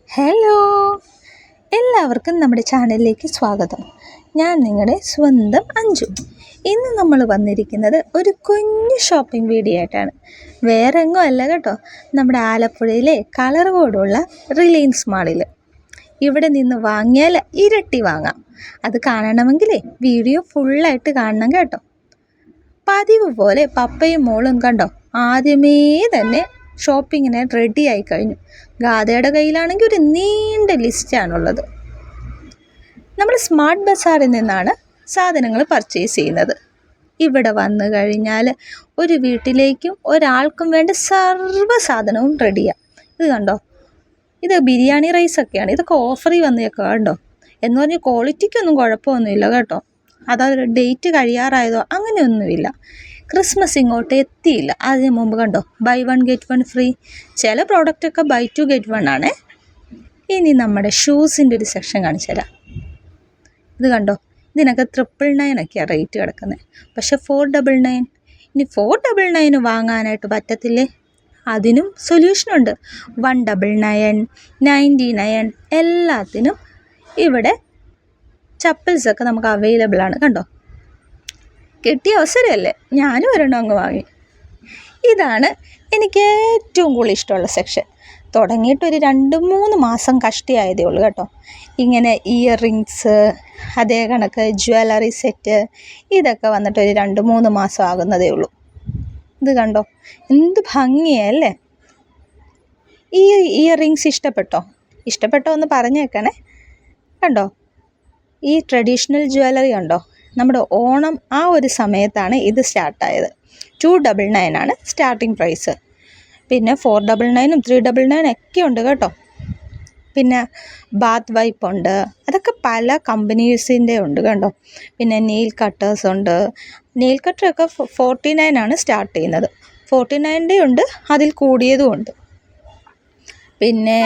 Hello, എല്ലാവർക്കും നമ്മുടെ ചാനലിലേക്ക് സ്വാഗതം. ഞാൻ നിങ്ങളുടെ സ്വന്തം അഞ്ജു. ഇന്ന് നമ്മൾ വന്നിരിക്കുന്നത് ഒരു കുഞ്ഞു ഷോപ്പിംഗ് വീഡിയോ ആയിട്ടാണ്. വേറെ എങ്ങും അല്ല കേട്ടോ, നമ്മുടെ ആലപ്പുഴയിലെ കളർകോടുള്ള റിലയൻസ് മാളിൽ. ഇവിടെ നിന്ന് വാങ്ങിയാൽ ഇരട്ടി വാങ്ങാം. അത് കാണണമെങ്കിലേ വീഡിയോ ഫുള്ളായിട്ട് കാണണം കേട്ടോ. പതിവ് പോലെ പപ്പയും മോളും കണ്ടോ ആദ്യമേ തന്നെ ഷോപ്പിങ്ങിന് റെഡി ആയി കഴിഞ്ഞു. ഗാഥയുടെ കയ്യിലാണെങ്കിൽ ഒരു നീണ്ട ലിസ്റ്റാണുള്ളത്. നമ്മൾ സ്മാർട്ട് ബസാറിൽ നിന്നാണ് സാധനങ്ങൾ പർച്ചേസ് ചെയ്യുന്നത്. ഇവിടെ വന്നു കഴിഞ്ഞാൽ ഒരു വീട്ടിലേക്കും ഒരാൾക്കും വേണ്ട സർവ്വ സാധനവും റെഡിയാണ്. ഇത് കണ്ടോ, ഇത് ബിരിയാണി റൈസൊക്കെയാണ്. ഇതൊക്കെ ഓഫറിൽ വന്നേക്കുക കണ്ടോ. എന്ന് പറഞ്ഞ് ക്വാളിറ്റിക്കൊന്നും കുഴപ്പമൊന്നുമില്ല കേട്ടോ. അതൊരു ഡേറ്റ് കഴിയാറായതോ അങ്ങനെയൊന്നുമില്ല. ക്രിസ്മസ് ഇങ്ങോട്ട് എത്തിയില്ല. അതിന് മുമ്പ് കണ്ടോ ബൈ 1 get 1 ഫ്രീ. ചില പ്രോഡക്റ്റൊക്കെ ബൈ 2 get 1 ആണ്. ഇനി നമ്മുടെ ഷൂസിൻ്റെ ഒരു സെക്ഷൻ കാണിച്ചു തരാം. ഇത് കണ്ടോ, ഇതിനൊക്കെ 999 റേറ്റ് കിടക്കുന്നത്. പക്ഷെ 499. ഇനി 499 വാങ്ങാനായിട്ട് പറ്റത്തില്ലേ? അതിനും സൊല്യൂഷനുണ്ട്. 199, 99 എല്ലാത്തിനും ഇവിടെ ചപ്പൽസൊക്കെ നമുക്ക് അവൈലബിൾ ആണ്. കണ്ടോ, കിട്ടിയ അവസരമല്ലേ, ഞാനും ഒരെണ്ണം അങ്ങ് വാങ്ങി. ഇതാണ് എനിക്ക് ഏറ്റവും കൂടുതൽ ഇഷ്ടമുള്ള സെക്ഷൻ. തുടങ്ങിയിട്ടൊരു 2-3 മാസം കഷ്ടിയായതേ ഉള്ളൂ കേട്ടോ. ഇങ്ങനെ ഇയർ റിങ്സ്, അതേ കണക്ക് ജ്വല്ലറി സെറ്റ്, ഇതൊക്കെ വന്നിട്ടൊരു 2-3 മാസം ആകുന്നതേ ഉള്ളൂ. ഇത് കണ്ടോ, എന്ത് ഭംഗിയല്ലേ. ഈ ഇയർ റിങ്സ് ഇഷ്ടപ്പെട്ടോ എന്ന് പറഞ്ഞേക്കണേ. കണ്ടോ, ഈ ട്രഡീഷണൽ ജ്വല്ലറി ഉണ്ടോ, നമ്മുടെ ഓണം ആ ഒരു സമയത്താണ് ഇത് സ്റ്റാർട്ടായത്. 299 ആണ് സ്റ്റാർട്ടിങ് പ്രൈസ്. പിന്നെ 499, 399 ഒക്കെ ഉണ്ട് കേട്ടോ. പിന്നെ ബാത്ത് വൈപ്പ് ഉണ്ട്, അതൊക്കെ പല കമ്പനീസിൻ്റെ ഉണ്ട് കണ്ടോ. പിന്നെ നെയിൽ കട്ടേഴ്സ് ഉണ്ട്. നെയിൽ കട്ടറൊക്കെ 49 ആണ് സ്റ്റാർട്ട് ചെയ്യുന്നത്. 49 ഉണ്ട്, അതിൽ കൂടിയതും ഉണ്ട്. പിന്നെ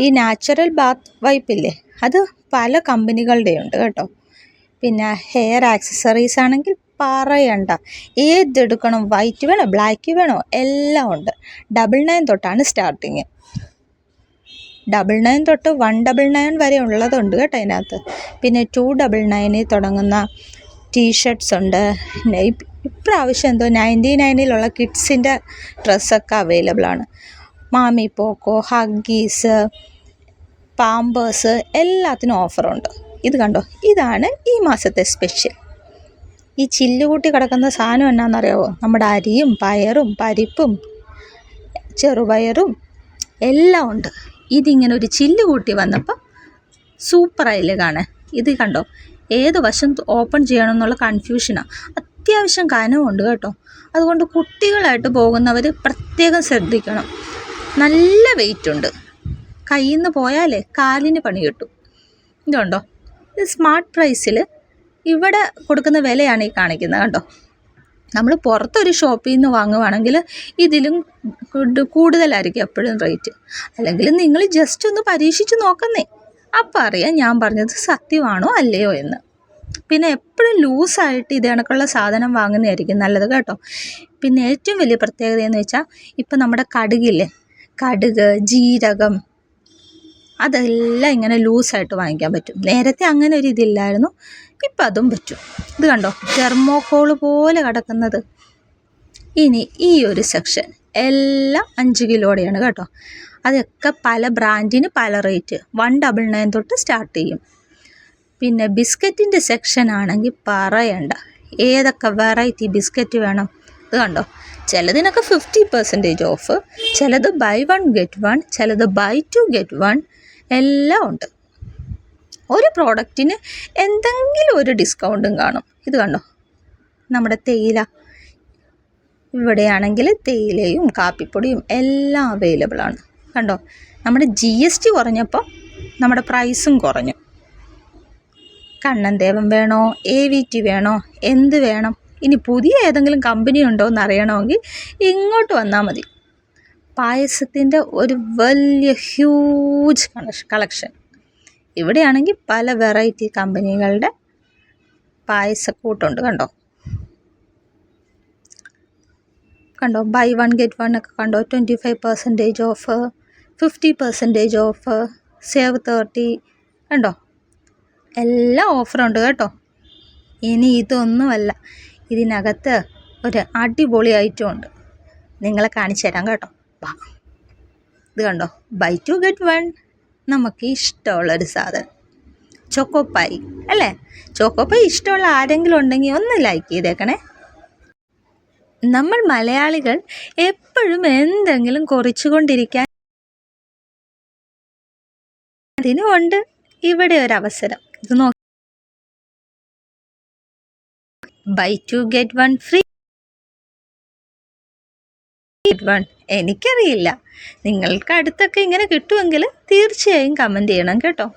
ഈ നാച്ചുറൽ ബാത്ത് വൈപ്പില്ലേ, അത് പല കമ്പനികളുടെ ഉണ്ട് കേട്ടോ. പിന്നെ ഹെയർ ആക്സസറീസ് ആണെങ്കിൽ പറയണ്ട, ഏതെടുക്കണം, വൈറ്റ് വേണോ ബ്ലാക്ക് വേണോ എല്ലാം ഉണ്ട്. 99 തൊട്ടാണ് സ്റ്റാർട്ടിങ്. 99 തൊട്ട് 199 വരെ ഉള്ളതുണ്ട് കേട്ടോ അതിനകത്ത്. പിന്നെ 299 തുടങ്ങുന്ന ടീഷർട്ട്സ് ഉണ്ട്. ഇപ്രാവശ്യം എന്തോ 99 കിഡ്സിൻ്റെ ഡ്രസ്സൊക്കെ അവൈലബിൾ ആണ്. മാമി പോക്കോ, ഹഗ്ഗീസ്, പാമ്പേഴ്സ് എല്ലാത്തിനും ഓഫറുണ്ട്. ഇത് കണ്ടോ, ഇതാണ് ഈ മാസത്തെ സ്പെഷ്യൽ. ഈ ചില്ലുകൂട്ടി കിടക്കുന്ന സാധനം എന്നാണെന്നറിയാമോ? നമ്മുടെ അരിയും പയറും പരിപ്പും ചെറുപയറും എല്ലാം ഉണ്ട്. ഇതിങ്ങനെ ഒരു ചില്ലുകൂട്ടി വന്നപ്പോൾ സൂപ്പറായില്ലേ കാണാൻ. ഇത് കണ്ടോ, ഏത് വശം ഓപ്പൺ ചെയ്യണം എന്നുള്ള കൺഫ്യൂഷനാണ്. അത്യാവശ്യം കനമുണ്ട് കേട്ടോ. അതുകൊണ്ട് കുട്ടികളായിട്ട് പോകുന്നവർ പ്രത്യേകം ശ്രദ്ധിക്കണം. നല്ല വെയിറ്റ് ഉണ്ട്. കയ്യിൽ നിന്ന് പോയാലേ കാലിന് പണി കിട്ടും. ഇതുണ്ടോ, ഇത് സ്മാർട്ട് പ്രൈസിൽ ഇവിടെ കൊടുക്കുന്ന വിലയാണ് ഈ കാണിക്കുന്നത് കണ്ടോ. നമ്മൾ പുറത്തൊരു ഷോപ്പിൽ നിന്ന് വാങ്ങുവാണെങ്കിൽ ഇതിലും കൂടുതലായിരിക്കും എപ്പോഴും റേറ്റ്. അല്ലെങ്കിൽ നിങ്ങൾ ജസ്റ്റ് ഒന്ന് പരീക്ഷിച്ച് നോക്കുന്നേ, അപ്പം അറിയാം ഞാൻ പറഞ്ഞത് സത്യമാണോ അല്ലയോ എന്ന്. പിന്നെ എപ്പോഴും ലൂസായിട്ട് ഇത് കണക്കുള്ള സാധനം വാങ്ങുന്നതായിരിക്കും നല്ലത് കേട്ടോ. പിന്നെ ഏറ്റവും വലിയ പ്രത്യേകത എന്ന് വെച്ചാൽ ഇപ്പം നമ്മുടെ കടുകില്ലേ, കടുക്, ജീരകം, അതെല്ലാം ഇങ്ങനെ ലൂസായിട്ട് വാങ്ങിക്കാൻ പറ്റും. നേരത്തെ അങ്ങനെ ഒരു ഇതില്ലായിരുന്നു, ഇപ്പം അതും പറ്റും. ഇത് കണ്ടോ, തെർമോക്കോൾ പോലെ കിടക്കുന്നത്. ഇനി ഈ ഒരു സെക്ഷൻ എല്ലാം 5 കിലോയുടെയാണ് കേട്ടോ. അതൊക്കെ പല ബ്രാൻഡിന് പല റേറ്റ്. 199 തൊട്ട് സ്റ്റാർട്ട് ചെയ്യും. പിന്നെ ബിസ്ക്കറ്റിൻ്റെ സെക്ഷൻ ആണെങ്കിൽ പറയണ്ട, ഏതൊക്കെ വെറൈറ്റി ബിസ്ക്കറ്റ് വേണം. ഇത് കണ്ടോ, ചിലതിനൊക്കെ 50% ഓഫ്, ചിലത് ബൈ 1 get 1, ചിലത് ബൈ 2 get 1 എല്ലാം ഉണ്ട്. ഒരു പ്രോഡക്റ്റിന് എന്തെങ്കിലും ഒരു ഡിസ്കൗണ്ടും കാണും. ഇത് കണ്ടോ, നമ്മുടെ തേയില, ഇവിടെയാണെങ്കിൽ തേയിലയും കാപ്പിപ്പൊടിയും എല്ലാം അവൈലബിൾ ആണ്. കണ്ടോ, നമ്മുടെ GST കുറഞ്ഞപ്പോൾ നമ്മുടെ പ്രൈസും കുറഞ്ഞു. കണ്ണൻദേവൻ വേണോ, AVT വേണോ, എന്ത് വേണം, ഇനി പുതിയ ഏതെങ്കിലും കമ്പനി ഉണ്ടോ എന്ന് അറിയണമെങ്കിൽ ഇങ്ങോട്ട് വന്നാൽ മതി. പായസത്തിൻ്റെ ഒരു വലിയ ഹ്യൂജ് കളക്ഷൻ. ഇവിടെയാണെങ്കിൽ പല വെറൈറ്റി കമ്പനികളുടെ പായസക്കൂട്ടുണ്ട് കണ്ടോ. ബൈ 1 get 1 ഒക്കെ കണ്ടോ, 25% ഓഫ്, 50% ഓഫ്, സേവ് 30 കണ്ടോ, എല്ലാം ഓഫറുണ്ട് കേട്ടോ. ഇനി ഇതൊന്നുമല്ല, ഇതിനകത്ത് ഒരു അടിപൊളി ഐറ്റം ഉണ്ട്, നിങ്ങളെ കാണിച്ചു തരാം കേട്ടോ. വാ, ഇത് കണ്ടോ, ബൈ 2 get 1. നമുക്ക് ഇഷ്ടമുള്ളൊരു സാധനം ചോക്കോപ്പായി അല്ലേ. ചോക്കോപ്പായി ഇഷ്ടമുള്ള ആരെങ്കിലും ഉണ്ടെങ്കിൽ ഒന്ന് ലൈക്ക് ചെയ്തേക്കണേ. നമ്മൾ മലയാളികൾ എപ്പോഴും എന്തെങ്കിലും കുറിച്ചുകൊണ്ടിരിക്കാൻ, അതിനുമുണ്ട് ഇവിടെ ഒരു അവസരം. ഇത് നോക്കി, ബൈ 2 get 1 ഫ്രീ. എനിക്കറിയില്ല, നിങ്ങൾക്ക് അടുത്തൊക്കെ ഇങ്ങനെ കിട്ടുമെങ്കിൽ തീർച്ചയായും കമൻറ്റ് ചെയ്യണം കേട്ടോ.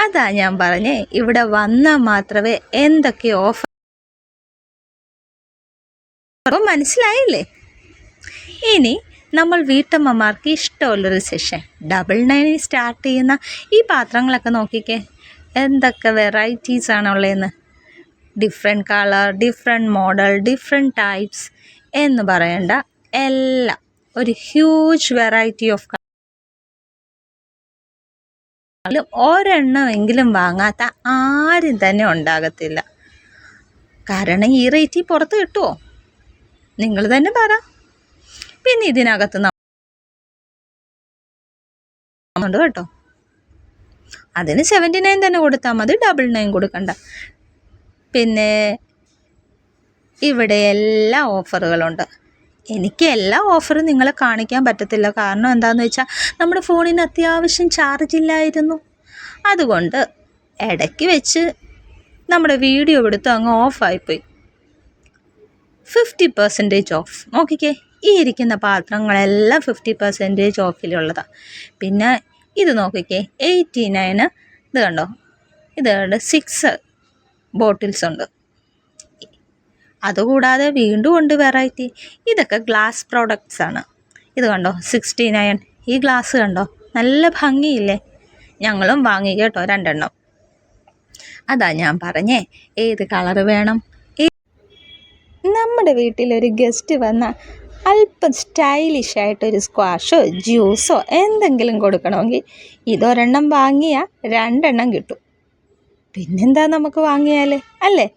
അതാ ഞാൻ പറഞ്ഞേ, ഇവിടെ വന്നാൽ മാത്രമേ എന്തൊക്കെ ഓഫർ മനസ്സിലായില്ലേ. ഇനി നമ്മൾ വീട്ടമ്മമാർക്ക് ഇഷ്ടമുള്ളൊരു സെഷൻ 99 സ്റ്റാർട്ട് ചെയ്യുന്ന ഈ പാത്രങ്ങളൊക്കെ നോക്കിക്കേ, എന്തൊക്കെ വെറൈറ്റീസ് ആണുള്ളതെന്ന്. Different colour, different model, different types എന്ന് പറയണ്ട, എല്ലാം ഒരു ഹ്യൂജ് വെറൈറ്റി ഓഫ് ഒരെണ്ണമെങ്കിലും വാങ്ങാത്ത ആരും തന്നെ ഉണ്ടാകത്തില്ല. കാരണം ഈ റേറ്റിൽ പുറത്ത് കിട്ടുമോ, നിങ്ങൾ തന്നെ പറ. പിന്നെ ഇതിനകത്ത് ഉണ്ട് കേട്ടോ, അതിന് 79 തന്നെ കൊടുത്താൽ മതി, 99 കൊടുക്കണ്ട. പിന്നെ ഇവിടെ എല്ലാ ഓഫറുകളുണ്ട്. എനിക്ക് എല്ലാ ഓഫറും നിങ്ങളെ കാണിക്കാൻ പറ്റത്തില്ല, കാരണം എന്താണെന്ന് വെച്ചാൽ നമ്മുടെ ഫോണിന് അത്യാവശ്യം ചാർജ് ഇല്ലായിരുന്നു. അതുകൊണ്ട് ഇടയ്ക്ക് വെച്ച് നമ്മുടെ വീഡിയോ എടുത്ത് അങ്ങ് ഓഫായിപ്പോയി. 50% ഓഫ്. നോക്കിക്കേ, ഈ ഇരിക്കുന്ന പാത്രങ്ങളെല്ലാം 50% ഓഫിലുള്ളതാണ്. പിന്നെ ഇത് നോക്കിക്കേ, 89. ഇത് കണ്ടോ, ഇത് 6 ബോട്ടിൽസ് ഉണ്ട്. അതുകൂടാതെ വീണ്ടും ഉണ്ട് വെറൈറ്റി. ഇതൊക്കെ ഗ്ലാസ് പ്രോഡക്റ്റ്സ് ആണ്. ഇത് കണ്ടോ, 69. ഈ ഗ്ലാസ് കണ്ടോ, നല്ല ഭംഗിയില്ലേ. ഞങ്ങളും വാങ്ങി കേട്ടോ 2 എണ്ണം. അതാ ഞാൻ പറഞ്ഞേ, ഏത് കളറ് വേണം. നമ്മുടെ വീട്ടിലൊരു ഗസ്റ്റ് വന്നാൽ അല്പം സ്റ്റൈലിഷായിട്ടൊരു സ്ക്വാഷോ ജ്യൂസോ എന്തെങ്കിലും കൊടുക്കണമെങ്കിൽ ഇതൊരെണ്ണം വാങ്ങിയാൽ 2 എണ്ണം കിട്ടും. പിന്നെന്താ നമുക്ക് വാങ്ങിയാൽ അല്ലേ.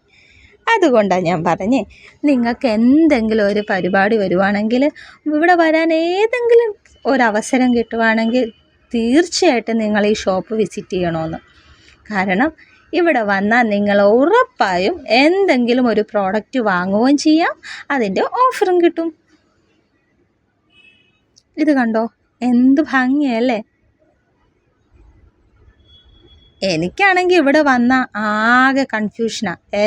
അതുകൊണ്ടാണ് ഞാൻ പറഞ്ഞേ, നിങ്ങൾക്ക് എന്തെങ്കിലും ഒരു പരിപാടി വരുവാണെങ്കിൽ, ഇവിടെ വരാൻ ഏതെങ്കിലും ഒരവസരം കിട്ടുവാണെങ്കിൽ തീർച്ചയായിട്ടും നിങ്ങൾ ഈ ഷോപ്പ് വിസിറ്റ് ചെയ്യണമെന്ന്. കാരണം ഇവിടെ വന്നാൽ നിങ്ങൾ ഉറപ്പായും എന്തെങ്കിലും ഒരു പ്രോഡക്റ്റ് വാങ്ങുകയും ചെയ്യാം, അതിൻ്റെ ഓഫറും കിട്ടും. ഇത് കണ്ടോ, എന്ത് ഭംഗിയല്ലേ. എനിക്കാണെങ്കിൽ ഇവിടെ വന്നാൽ ആകെ കൺഫ്യൂഷനാണ്.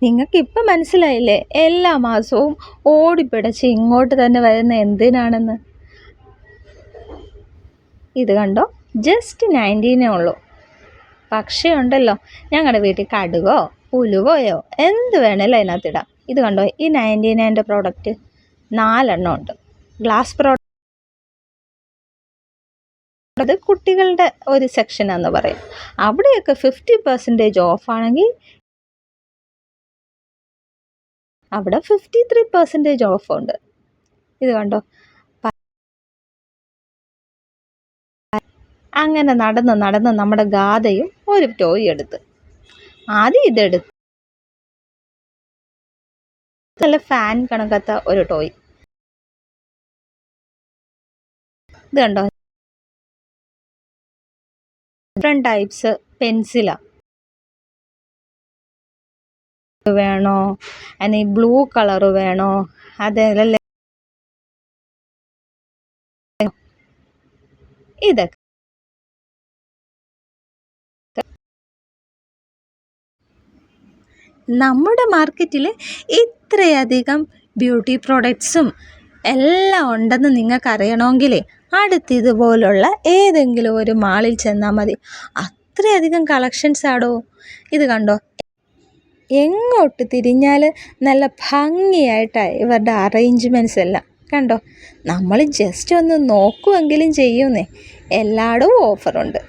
നിങ്ങൾക്കിപ്പം മനസ്സിലായില്ലേ എല്ലാ മാസവും ഓടിപ്പിടച്ച് ഇങ്ങോട്ട് തന്നെ വരുന്ന എന്തിനാണെന്ന്. ഇത് കണ്ടോ, ജസ്റ്റ് 19 ഉള്ളൂ. പക്ഷേ ഉണ്ടല്ലോ, ഞങ്ങളുടെ വീട്ടിൽ കടുകോ ഉലുവയോ എന്ത് വേണമല്ലോ അതിനകത്തിടാം. ഇത് കണ്ടോ, ഈ 99 പ്രോഡക്റ്റ് 4 എണ്ണം ഉണ്ട്. ഗ്ലാസ് പ്രോഡക്റ്റ്, അത് കുട്ടികളുടെ ഒരു സെക്ഷനാന്ന് പറയാം. അവിടെയൊക്കെ 50% ഓഫാണെങ്കിൽ അവിടെ 53% ഓഫുണ്ട്. ഇത് കണ്ടോ, അങ്ങനെ നടന്ന് നടന്ന് നമ്മുടെ ഗാഥയും ഒരു ടോയ് എടുത്ത്. ആദ്യം ഇതെടുത്ത്, നല്ല ഫാൻ കണക്കത്ത ഒരു ടോയ്. ഇത് കണ്ടോ, ഡിഫറെൻറ്റ് ടൈപ്സ് പെൻസിലാണ് വേണോ, അതിന് ബ്ലൂ കളറ് വേണോ, അതല്ലേ ഇതൊക്കെ നമ്മുടെ മാർക്കറ്റിൽ ഇത്രയധികം ബ്യൂട്ടി പ്രോഡക്ട്സും എല്ലാം ഉണ്ടെന്ന് നിങ്ങൾക്ക് അറിയണമെങ്കിൽ അടുത്തിതുപോലുള്ള ഏതെങ്കിലും ഒരു മാളിൽ ചെന്നാൽ മതി. അത്രയധികം കളക്ഷൻസ് ആടോ. ഇത് കണ്ടോ, എങ്ങോട്ട് തിരിഞ്ഞാൽ നല്ല ഭംഗിയായിട്ടാണ് ഇവരുടെ അറേഞ്ച്മെൻറ്റ്സ് എല്ലാം. കണ്ടോ, നമ്മൾ ജസ്റ്റ് ഒന്ന് നോക്കുമെങ്കിലും ചെയ്യുന്നേ, എല്ലായിടവും ഓഫറുണ്ട്.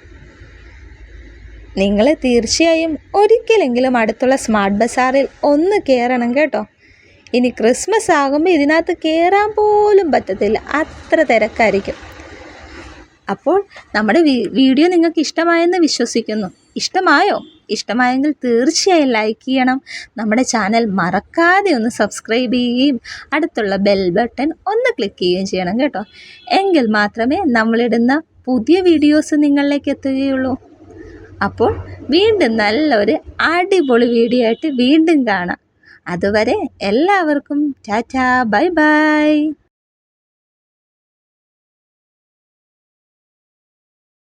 നിങ്ങൾ തീർച്ചയായും ഒരിക്കലെങ്കിലും അടുത്തുള്ള സ്മാർട്ട് ബസാറിൽ ഒന്ന് കയറണം കേട്ടോ. ഇനി ക്രിസ്മസ് ആകുമ്പോൾ ഇതിനകത്ത് കയറാൻ പോലും പറ്റത്തില്ല, അത്ര തിരക്കായിരിക്കും. അപ്പോൾ നമ്മുടെ വീഡിയോ നിങ്ങൾക്ക് ഇഷ്ടമായെന്ന് വിശ്വസിക്കുന്നു. ഇഷ്ടമായോ? ഇഷ്ടമായെങ്കിൽ തീർച്ചയായും ലൈക്ക് ചെയ്യണം. നമ്മുടെ ചാനൽ മറക്കാതെ ഒന്ന് സബ്സ്ക്രൈബ് ചെയ്യുകയും അടുത്തുള്ള ബെൽ ബട്ടൺ ഒന്ന് ക്ലിക്ക് ചെയ്യുകയും ചെയ്യണം കേട്ടോ. എങ്കിൽ മാത്രമേ നമ്മളിടുന്ന പുതിയ വീഡിയോസ് നിങ്ങളിലേക്ക് എത്തുകയുള്ളൂ. അപ്പോൾ വീണ്ടും നല്ലൊരു അടിപൊളി വീഡിയോ ആയിട്ട് വീണ്ടും കാണാം. അതുവരെ എല്ലാവർക്കും ടാറ്റാ, ബൈ ബൈ.